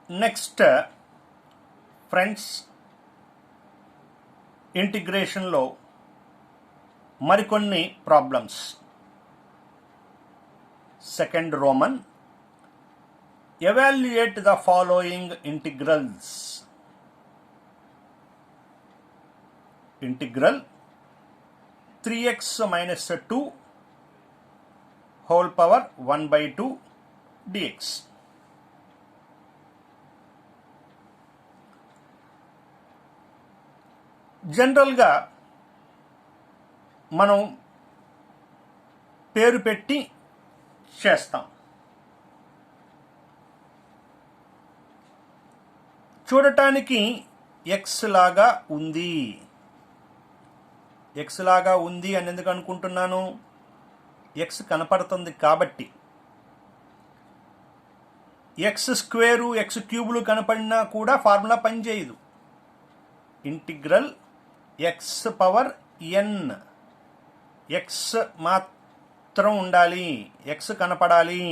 Next friends, ఇంటిగ్రేషన్లో మరికొన్ని problems. Second Roman, evaluate the following integrals. Integral 3x minus 2 whole power 1/2 dx. జనరల్గా మనం పేరు పెట్టి చేస్తాం. చూడటానికి ఎక్స్ లాగా ఉంది. ఎక్స్ లాగా ఉంది అని ఎందుకు అనుకుంటున్నాను? ఎక్స్ కనపడుతుంది కాబట్టి. ఎక్స్ స్క్వేరు ఎక్స్ క్యూబులు కనపడినా కూడా ఫార్ములా పనిచేయదు. Integral X power n, X మాత్రం ఉండాలి, ఎక్స్ కనపడాలి.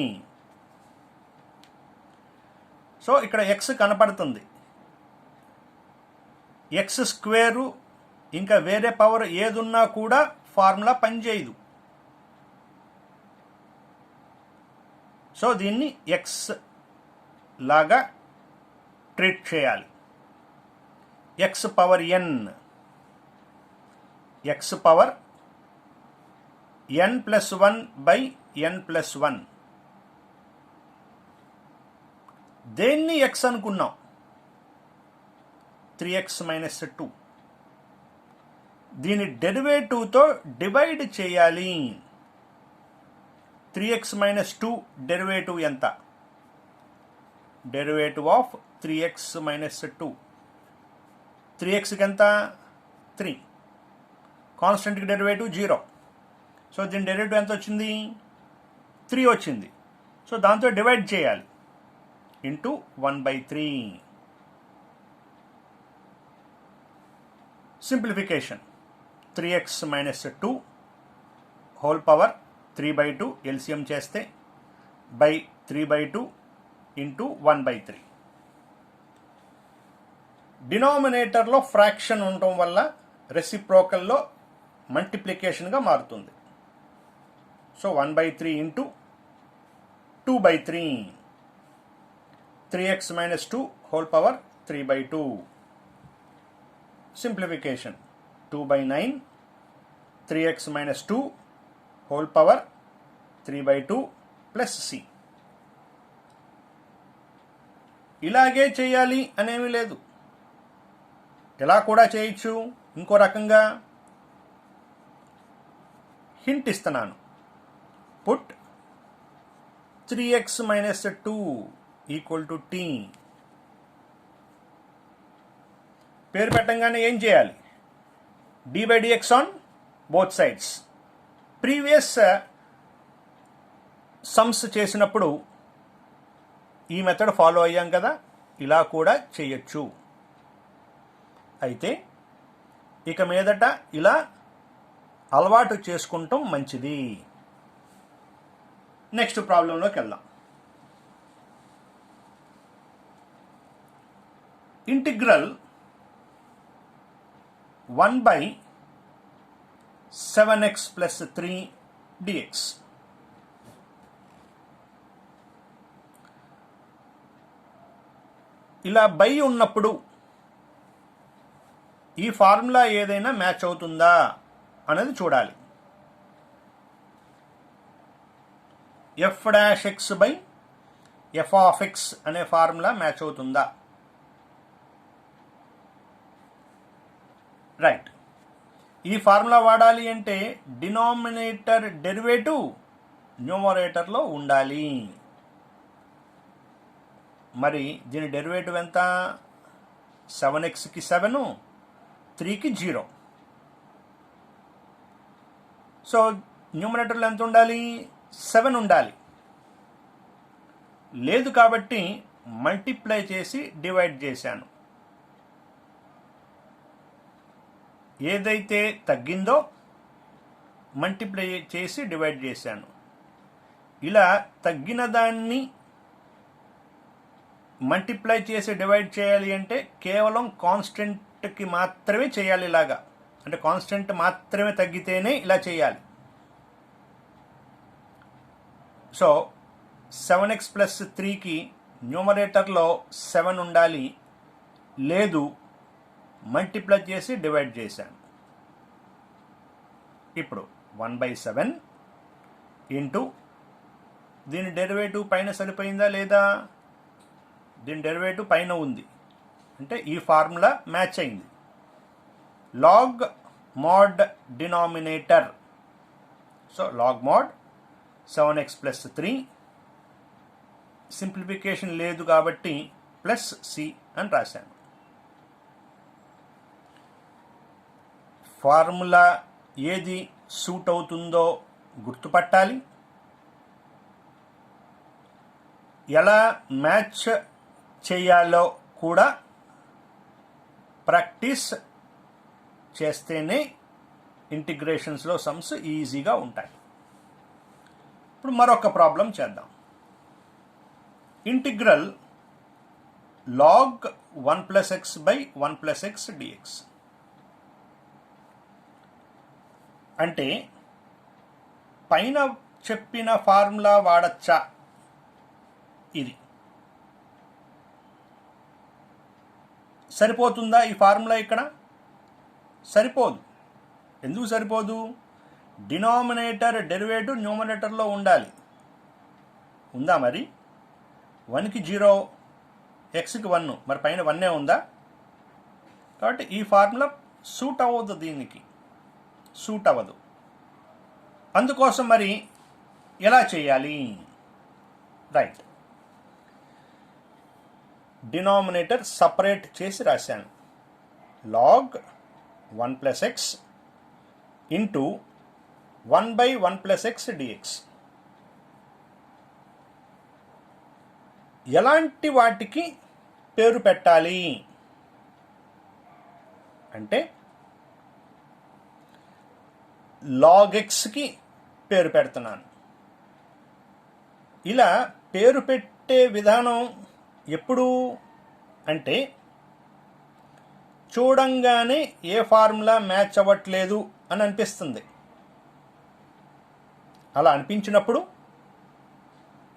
సో ఇక్కడ ఎక్స్ కనపడుతుంది. ఎక్స్ స్క్వేరు ఇంకా వేరే పవర్ ఏదున్నా కూడా ఫార్ములా పనిచేయదు. సో దీన్ని ఎక్స్ లాగా ట్రీట్ చేయాలి. X power n, x power n+1 by n+1. దేన్ని ఎక్స్ అనుకున్నాం? 3x minus 2. దీని డెరివేటివ్తో డివైడ్ చేయాలి. 3x minus 2 డెరివేటివ్ ఎంత? Derivative of 3x minus 2. 3xకి ఎంత? 3. కాన్స్టెంట్కి డెరివేటివ్ 0. సో దీని డెరివేటివ్ ఎంత వచ్చింది? 3 వచ్చింది. సో దాంతో డివైడ్ చేయాలి. Into 1/3. Simplification. 3x minus 2 whole power 3/2 LCM చేస్తే బై 3/2 ఇంటూ 1/3. డినామినేటర్లో ఫ్రాక్షన్ ఉండటం వల్ల రెసిప్రోకల్లో మల్టిప్లికేషన్గా మారుతుంది. So 1/3 into 2/3. 3x minus 2 whole power 3/2. Simplification. 2/9. 3x minus 2 whole power 3/2 plus c. ఇలాగే చేయాలి అనేమి లేదు. ఎలా కూడా చేయొచ్చు. ఇంకో రకంగా హింట్ ఇస్తున్నాను. Put 3x minus 2 equal to t. పేరు పెట్టంగానే ఏం చేయాలి? d/dx on both sides. Previous sums చేసినప్పుడు ఈ మెథడ్ ఫాలో అయ్యాం కదా, ఇలా కూడా చేయొచ్చు. అయితే ఇక మీదట ఇలా అలవాటు చేసుకుంటాం మంచిది. నెక్స్ట్ ప్రాబ్లంలోకి వెళ్దాం. Integral 1/7x plus 3 dx. ఇలా బై ఉన్నప్పుడు ఈ ఫార్ములా ఏదైనా మ్యాచ్ అవుతుందా అనేది చూడాలి. f'(x) బై f(x) అనే ఫార్ములా మ్యాచ్ అవుతుందా? రైట్. ఈ ఫార్ములా వాడాలి అంటే డినామినేటర్ డెరివేటివ్ న్యూమరేటర్లో ఉండాలి. మరి దీని డెరివేటివ్ ఎంత? 7xకి 7, 3కి 0. సో న్యూమరేటర్లో ఎంత ఉండాలి? 7 ఉండాలి. లేదు కాబట్టి మల్టిప్లై చేసి డివైడ్ చేశాను. ఏదైతే తగ్గిందో మల్టిప్లై చేసి డివైడ్ చేశాను. ఇలా తగ్గిన దాన్ని మల్టిప్లై చేసి డివైడ్ చేయాలి అంటే కేవలం కాన్స్టెంట్కి మాత్రమే చేయాలి ఇలాగా. అంటే కాన్స్టెంట్ మాత్రమే తగ్గితేనే ఇలా చేయాలి. సో 7x ప్లస్ 3కి న్యూమరేటర్లో 7 ఉండాలి, లేదు మల్టిప్లై చేసి డివైడ్ చేశాను. ఇప్పుడు 1/7 ఇంటూ దీని డెరివేటివ్ పైన సరిపోయిందా లేదా? దీని డెరివేటివ్ పైన ఉంది, అంటే ఈ ఫార్ములా మ్యాచ్ అయింది. Log mod denominator, so log mod 7x plus 3, simplification లేదు కాబట్టి ప్లస్ సి అని రాశాను. ఫార్ములా ఏది సూట్ అవుతుందో గుర్తుపట్టాలి, ఎలా మ్యాచ్ చేయాలో కూడా ప్రాక్టీస్ చేస్తేనే ఇంటిగ్రేషన్స్లో సమ్స్ ఈజీగా ఉంటాయి. ఇప్పుడు మరొక ప్రాబ్లం చేద్దాం. Integral log 1 plus x by 1 plus x dx అంటే పైన చెప్పిన ఫార్ములా వాడచ్చా? ఇది సరిపోతుందా? ఈ ఫార్ములా ఇక్కడ సరిపోదు. ఎందుకు సరిపోదు? డినామినేటర్ డెరివేటివ్ న్యూమరేటర్లో ఉండాలి. ఉందా మరి? 1కి 0, ఎక్స్కి 1, మరి పైన 1 ఉందా? కాబట్టి ఈ ఫార్ములా సూట్ అవ్వదు, దీనికి సూట్ అవ్వదు. అందుకోసం మరి ఎలా చేయాలి? రైట్, డినామినేటర్ సపరేట్ చేసి రాశాను. Log 1 plus x into 1/1 plus x dx. ఎలాంటి వాటికి పేరు పెట్టాలి అంటే లాగ్ ఎక్స్కి పేరు పెడుతున్నాను. ఇలా పేరు పెట్టే విధానం ఎప్పుడు అంటే చూడంగానే ఏ ఫార్ములా మ్యాచ్ అవ్వట్లేదు అని అనిపిస్తుంది. అలా అనిపించినప్పుడు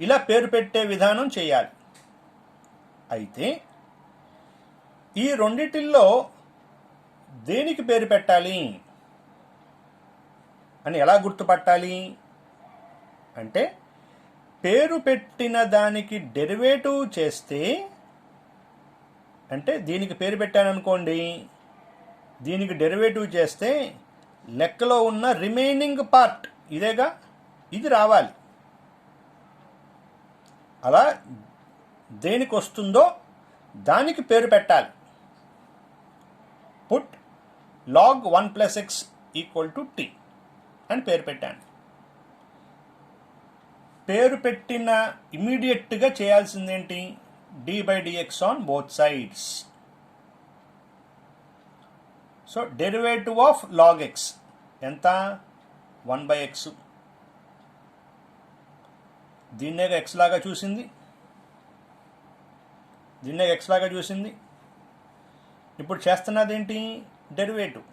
ఇలా పేరు పెట్టే విధానం చేయాలి. అయితే ఈ రెండిటిల్లో దేనికి పేరు పెట్టాలి అని ఎలా గుర్తుపట్టాలి అంటే పేరు పెట్టిన దానికి డెరివేటివ్ చేస్తే, అంటే దీనికి పేరు పెట్టాను అనుకోండి, దీనికి డెరివేటివ్ చేస్తే లెక్కలో ఉన్న రిమైనింగ్ పార్ట్ ఇదేగా, ఇది రావాలి. అలా దేనికి వస్తుందో దానికి పేరు పెట్టాలి. Put log 1 plus x equal to t అని పేరు పెట్టాను. పేరు పెట్టిన ఇమీడియట్గా చేయాల్సిందేంటి? d/dx on both sides. So derivative of log x ఎంత? 1/x. దీన్నే ఎక్స్ లాగా చూసింది, దీన్నే ఎక్స్ లాగా చూసింది. ఇప్పుడు చేస్తున్నది ఏంటి? డెరివేటివ్.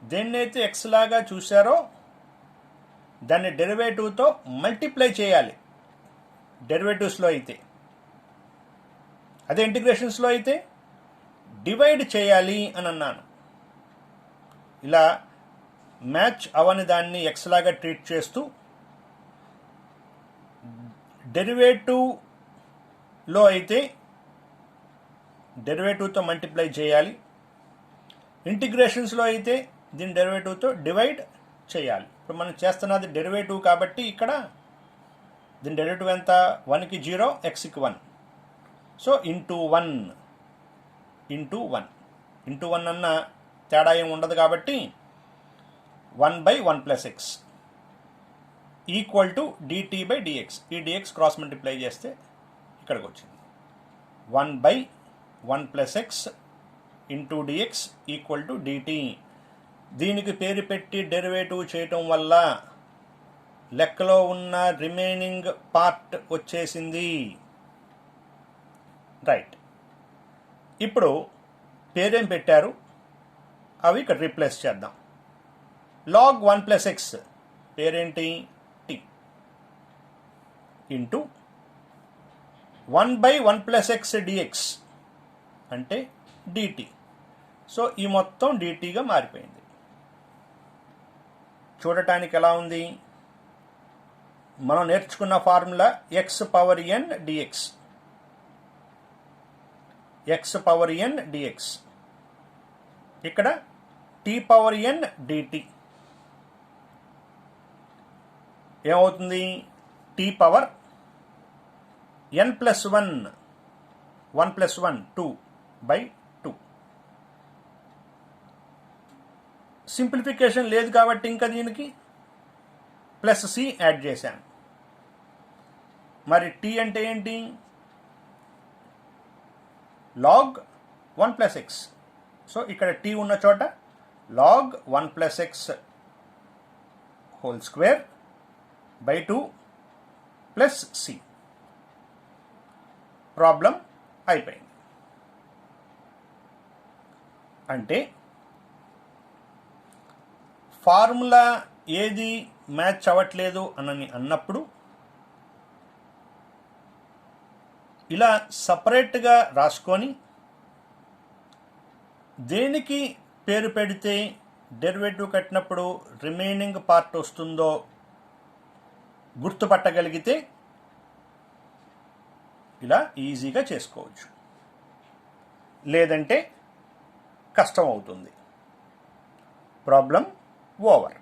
దేన్నైతే ఎక్స్ లాగా చూశారో దాన్ని డెరివేటివ్తో మల్టిప్లై చేయాలి. డెరివేటివ్స్లో అయితే, అదే ఇంటిగ్రేషన్స్లో అయితే డివైడ్ చేయాలి అని అన్నాను. ఇలా మ్యాచ్ అవని దాన్ని ఎక్స్ లాగా ట్రీట్ చేస్తూ డెరివేటివ్లో అయితే డెరివేటివ్తో మల్టిప్లై చేయాలి, ఇంటిగ్రేషన్స్లో అయితే దీని డెరివేటివ్తో డివైడ్ చేయాలి. ఇప్పుడు మనం చేస్తున్నది డెరివేటివ్ కాబట్టి ఇక్కడ దీని డెరివేటివ్ ఎంత? 1కి 0, ఎక్స్కి 1. సో ఇంటూ 1 అన్న తేడా ఏమి ఉండదు కాబట్టి 1/1 plus x equal to dt/dx. ఈ dx క్రాస్ మల్టిప్లై చేస్తే ఇక్కడికి వచ్చింది. 1/1 plus x into dx equal to dt. దీనికి పేరు పెట్టి డెరివేటివ్ చేయటం వల్ల లెక్కలో ఉన్న రిమైనింగ్ పార్ట్ వచ్చేసింది. రైట్. ఇప్పుడు పేరేం పెట్టారు అవి ఇక్కడ రీప్లేస్ చేద్దాం. log 1 ప్లస్ ఎక్స్ పేరేంటి t into 1/1 plus x dx అంటే డిటి. సో ఈ మొత్తం డిటీగా మారిపోయింది. చూడటానికి ఎలా ఉంది? మనం నేర్చుకున్న formula x power n dx, x power n dx, ఇక్కడ టీ పవర్ ఎన్ డిటి ఏమవుతుంది? T power n plus 1 1 plus 1 2/2. Simplification లేదు కాబట్టి ఇంకా దీనికి ప్లస్ సి యాడ్ చేశాను. మరి టీ అంటే ఏంటి? log 1 plus x. సో ఇక్కడ టీ ఉన్న చోట log 1 plus x whole square by 2 plus c. Problem అయిపోయింది. అంటే ఫార్ములా ఏది మ్యాచ్ అవ్వట్లేదు అన్నప్పుడు ఇలా సపరేట్గా రాసుకొని దేనికి పేరు పెడితే డెరివేటివ్ కట్టినప్పుడు రిమైనింగ్ పార్ట్ వస్తుందో గుర్తుపట్టగలిగితే ఇలా ఈజీగా చేసుకోవచ్చు. లేదంటే కష్టం అవుతుంది. Problem over.